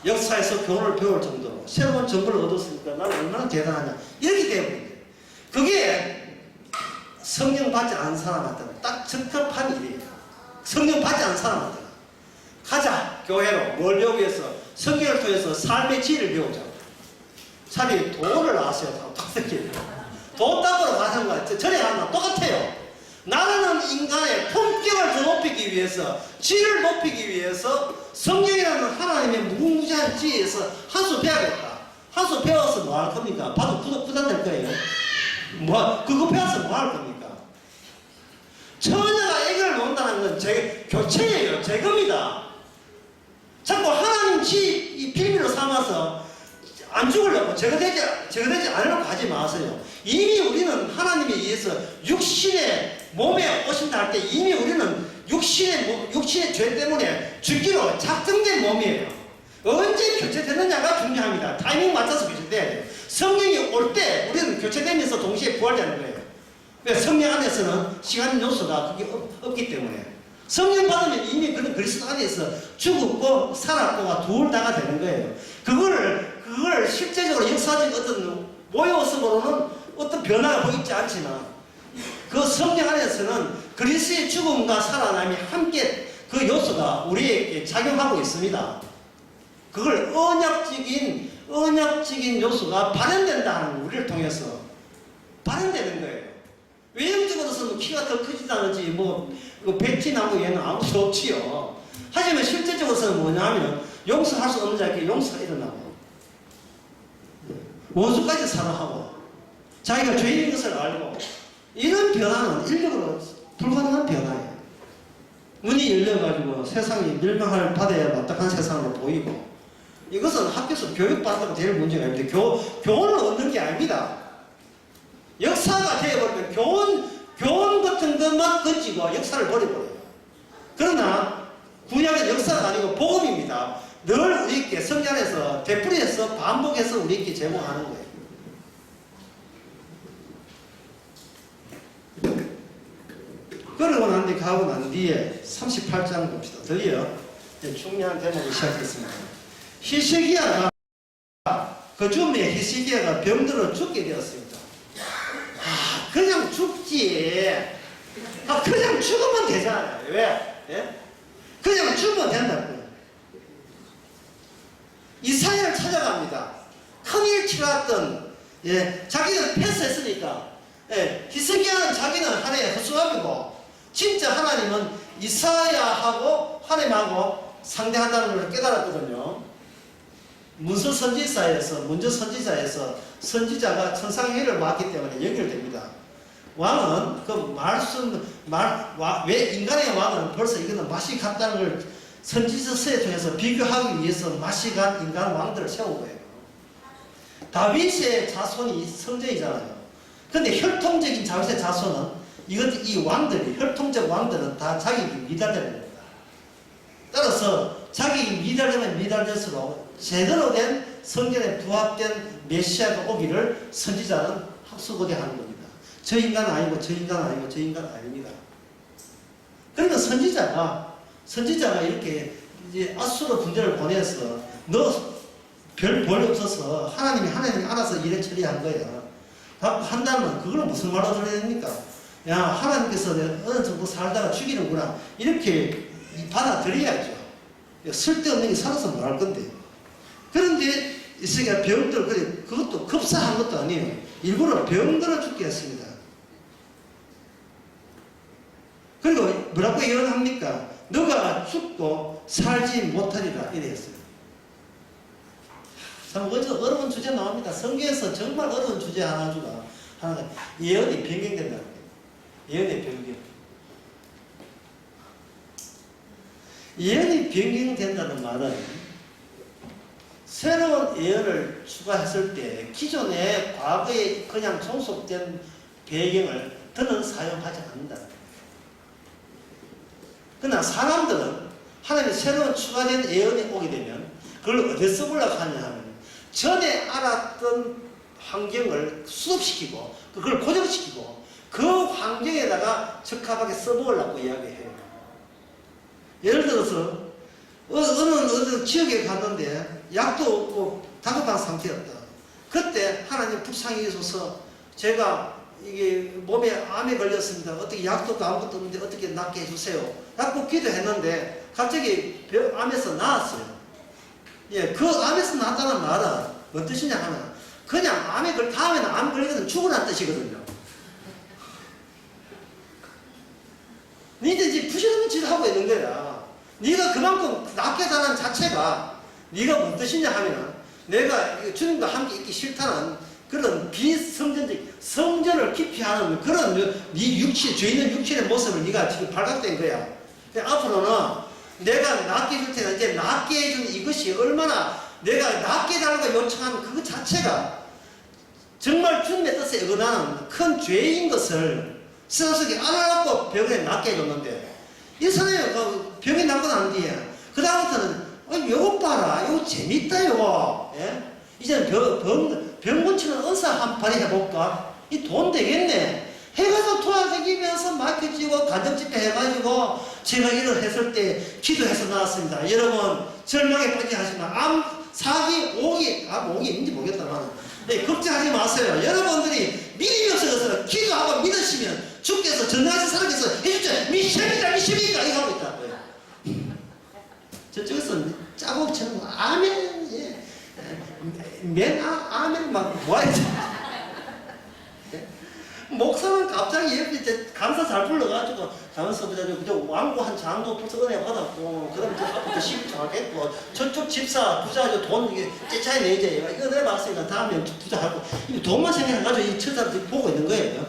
역사에서 교훈을 배울 정도로 새로운 정보를 얻었으니까 나는 얼마나 대단하냐 이렇게 되어버린대요. 그게 성령 받지 않은 사람한테는 딱 적합한 일이에요. 성령 받지 않은 사람한테는 가자 교회로 뭘 배우기 위해서 성경을 통해서 삶의 지혜를 배우자. 차라리 도를 아세요. 도 닦으러 가는 거야. 전에 가는 거 똑같아요. 나라는 인간의 품격을 더 높이기 위해서 질을 높이기 위해서 성경이라는 하나님의 무궁무진한 지혜에서 한 수 배워야겠다. 한 수 배워서 뭐 할 겁니까? 봐도 부담될 거예요. 그거 배워서 뭐 할 겁니까? 처녀가 애교를 놓는다는 건 교체예요. 제금이다. 자꾸 하나님 이 빌미로 삼아서 안 죽으려고 제거되지 않으려고 하지 마세요. 이미 우리는 하나님에 의해서 육신의 몸에 오신다 할 때 이미 우리는 육신의 죄 때문에 죽기로 작정된 몸이에요. 언제 교체되느냐가 중요합니다. 타이밍 맞춰서 교체돼야 돼요. 성령이 올 때 우리는 교체되면서 동시에 부활되는 거예요. 왜? 성령 안에서는 시간 요소가 그게 없기 때문에. 성령 받으면 이미 그런 그리스도 안에서 죽었고 살았고가 둘 다가 되는 거예요. 그걸 실제적으로 역사적 어떤 모습으로는 어떤 변화가 보이지 않지만 그 성령 안에서는 그리스도의 죽음과 살아남이 함께 그 요소가 우리에게 작용하고 있습니다. 그걸 언약적인 요소가 발현된다는 우리를 통해서 발현되는 거예요. 외형적으로서는 키가 더 크지다든지 백지나무 얘는 아무것도 없지요. 하지만 실제적으로서는 뭐냐면 용서할 수 없는 자에게 용서가 일어나고 원수까지 사랑하고 자기가 죄인인 것을 알고 이런 변화는 인력으로 불가능한 변화예요. 문이 열려가지고 세상이 멸망할 바다에 마땅한 세상으로 보이고 이것은 학교에서 교육받다가 될 문제가 아닙니다. 교훈을 얻는 게 아닙니다. 역사가 되어버리면 교훈 같은 것만 건지고 역사를 버려버려요. 그러나 구약은 역사가 아니고 복음입니다. 늘 우리에게 성경 안에서 되풀이해서 반복해서 우리에게 제공하는 거예요. 그러고 난 뒤 가고 난 뒤에 38장 봅시다. 드디어 중요한 대목을 시작했습니다. 히스기야가 그 즈음에 히스기야가 병들어 죽게 되었습니다. 그냥 죽지. 그냥 죽으면 되잖아요. 왜? 예? 그냥 죽으면 된다고요. 이사야를 찾아갑니다. 큰일 치렀던, 자기는 패스했으니까, 히스기야는 자기는 하나님의 허수아비고, 진짜 하나님은 이사야하고 하나님하고 상대한다는 걸 깨달았거든요. 문서 선지자에서 선지자가 천상회를 맡기 때문에 연결됩니다. 왕은 그 왜 인간의 왕은 벌써 이거는 맛이 갔다는 걸 선지서에 통해서 비교하기 위해서 맛이 간 인간 왕들을 세운 거예요. 다윗의 자손이 성전이잖아요. 근데 혈통적인 다윗의 자손은 이 왕들이, 혈통적 왕들은 다 자기에게 미달되는 겁니다. 따라서 자기에게 미달되면 미달될수록 제대로 된 성전에 부합된 메시아가 오기를 선지자는 학수고대하는 겁니다. 저 인간은 아니고 저 인간은 아니고 저 인간은 아닙니다. 그러면 선지자가 이렇게 이제 아수르 군대를 보내서 너 별 없어서 하나님이 알아서 일에 처리한 거야. 한다면 그걸 무슨 말로 들어야 됩니까? 야, 하나님께서 어느 정도 살다가 죽이는구나. 이렇게 받아들여야죠. 쓸데없는 게 살아서 뭐 할 건데. 그런데 이스라엘 병들, 그것도 급사한 것도 아니에요. 일부러 병들어 죽게 했습니다. 그리고 뭐라고 예언합니까? 너가 죽고 살지 못하리라 이랬어요. 참 어려운 주제 나옵니다. 성경에서 정말 어려운 주제 하나가 예언이 변경된다는 거예요. 예언의 변경. 예언이 변경된다는 말은 새로운 예언을 추가했을 때 기존의 과거에 그냥 종속된 배경을 더는 사용하지 않는다. 그러나 사람들은 하나님의 새로운 추가된 예언이 오게 되면 그걸 어디에 써보려고 하냐 하면 전에 알았던 환경을 수습시키고 그걸 고정시키고 그 환경에다가 적합하게 써보려고 이야기해요. 예를 들어서 어느 지역에 갔는데 약도 없고 다급한 상태였다. 그때 하나님 불쌍히 여기소서 제가 이게 몸에 암에 걸렸습니다. 어떻게 약도 없고 아무것도 없는데 어떻게 낫게 해주세요. 라고 기도했는데 갑자기 암에서 나았어요. 그 암에서 나았다는 말은 뭔 뜻이냐 하면 그냥 다음에는 암 걸리거든 죽으라는 뜻이거든요. 니들 이제 부실없는 짓을 하고 있는 거야. 네가 그만큼 낫게 다는 자체가 네가 뭔 뜻이냐 하면 내가 주님과 함께 있기 싫다는 그런 비성전적 성전을 기피하는 그런 네 죄 있는 육신의 모습을 네가 지금 발각된 거야. 앞으로는 내가 낫게 해줄 테니 이제 낫게 해준 이것이 얼마나 내가 낫게 해달라고 요청하는 그것 자체가 정말 주님의 뜻에 어긋나는 큰 죄인 것을 세상 속에 알아갖고 병에 낫게 해줬는데 이 사람이 그 병이 낫고 난 뒤에 그 다음부터는 요거 봐라 요거 재밌다 요거 이제는 병 고치는 은사 한 발이 해볼까? 이 돈 되겠네. 해가지고 돌아다니면서 마이크 찌고 간접집회 해가지고 제가 일을 했을 때 기도해서 나왔습니다. 여러분 절망에 빠지지 하시면 암, 사기, 오기인지 모르겠다만 걱정하지 마세요. 여러분들이 믿음이 없어서 기도하고 믿으시면 주께서 전능하신 사람께서 해주죠. 미십니까 이거 하고 있다. 저쪽에서 짜고처럼 아멘 아멘 막 뭐하지 목사는 갑자기 옆에 강사 잘 불러가지고 가면서 왕고 한 장도 벌써 은혜 받았고 그럼 앞부터 시부하겠고 저쪽 집사 부자 돈 째차이 내자 이거 은혜 받았으니까 다음에 부자하고 돈만 생각해가지고 이 처자들 보고 있는 거예요.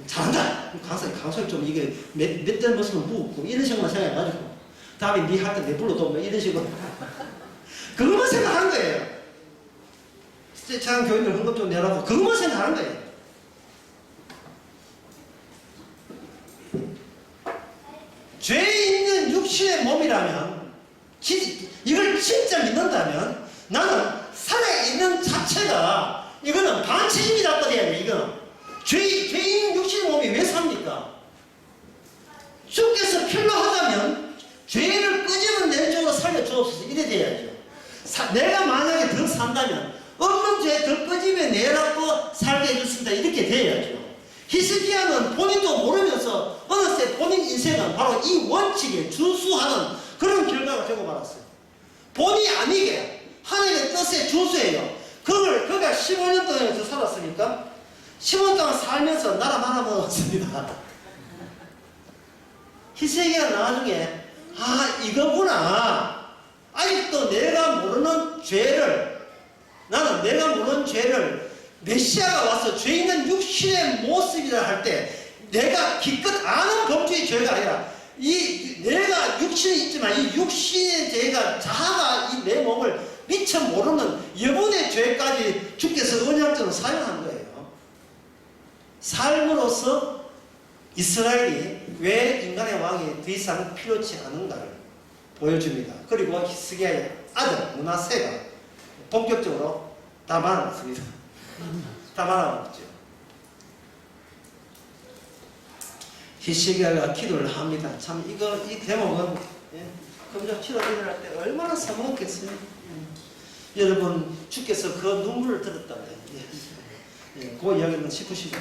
잘한다. 강사님 좀 이게 몇 모습을 묻고 이런 식으로 생각해가지고 다음에 니 할 때 내 불러도 뭐 이런 식으로 그것만 생각하는 거예요. 째차한 교인들 헌금 좀 내라고 그것만 생각하는 거예요. 죄 있는 육신의 몸이라면 이걸 진짜 믿는다면 나는 살아있는 자체가 이거는 반칙입니다. 이거는 죄 있는 육신의 몸이 왜 삽니까? 주께서 필요하다면 죄를 끄집어낸 쪽으로 살려주옵소서 이래 돼야죠. 내가 만약에 더 산다면 없는 죄 더 끄집어내라고 살게 해줬습니다. 이렇게 돼야죠. 히스기야는 본인도 모르면서 어느새 본인 인생은 바로 이 원칙에 준수하는 그런 결과가 되고 말았어요. 본의 아니게 하나님의 뜻의 준수예요. 그가 15년 동안 여기서 살았으니까 15년 동안 살면서 나라 말아먹었습니다. 히스기야가 나중에 이거구나. 아직도 내가 모르는 죄를 메시아가 와서 죄 있는 육신의 모습이라 할 때 내가 기껏 아는 범죄의 죄가 아니라 내가 육신이 있지만 이 육신의 죄가 자아가 이 내 몸을 미처 모르는 여분의 죄까지 주께서 언약적으로 사용한 거예요. 삶으로서 이스라엘이 왜 인간의 왕이 더 이상 필요치 않은가를 보여줍니다. 그리고 히스기야의 아들 므낫세가 본격적으로 다 말아먹습니다. 다 말아먹죠. 히스기야가 기도를 합니다. 참 이 대목은 금전 치러 일어날 때 얼마나 사먹었겠어요. 여러분 주께서 그 눈물을 들었다면 그 이야기는 싶으시죠?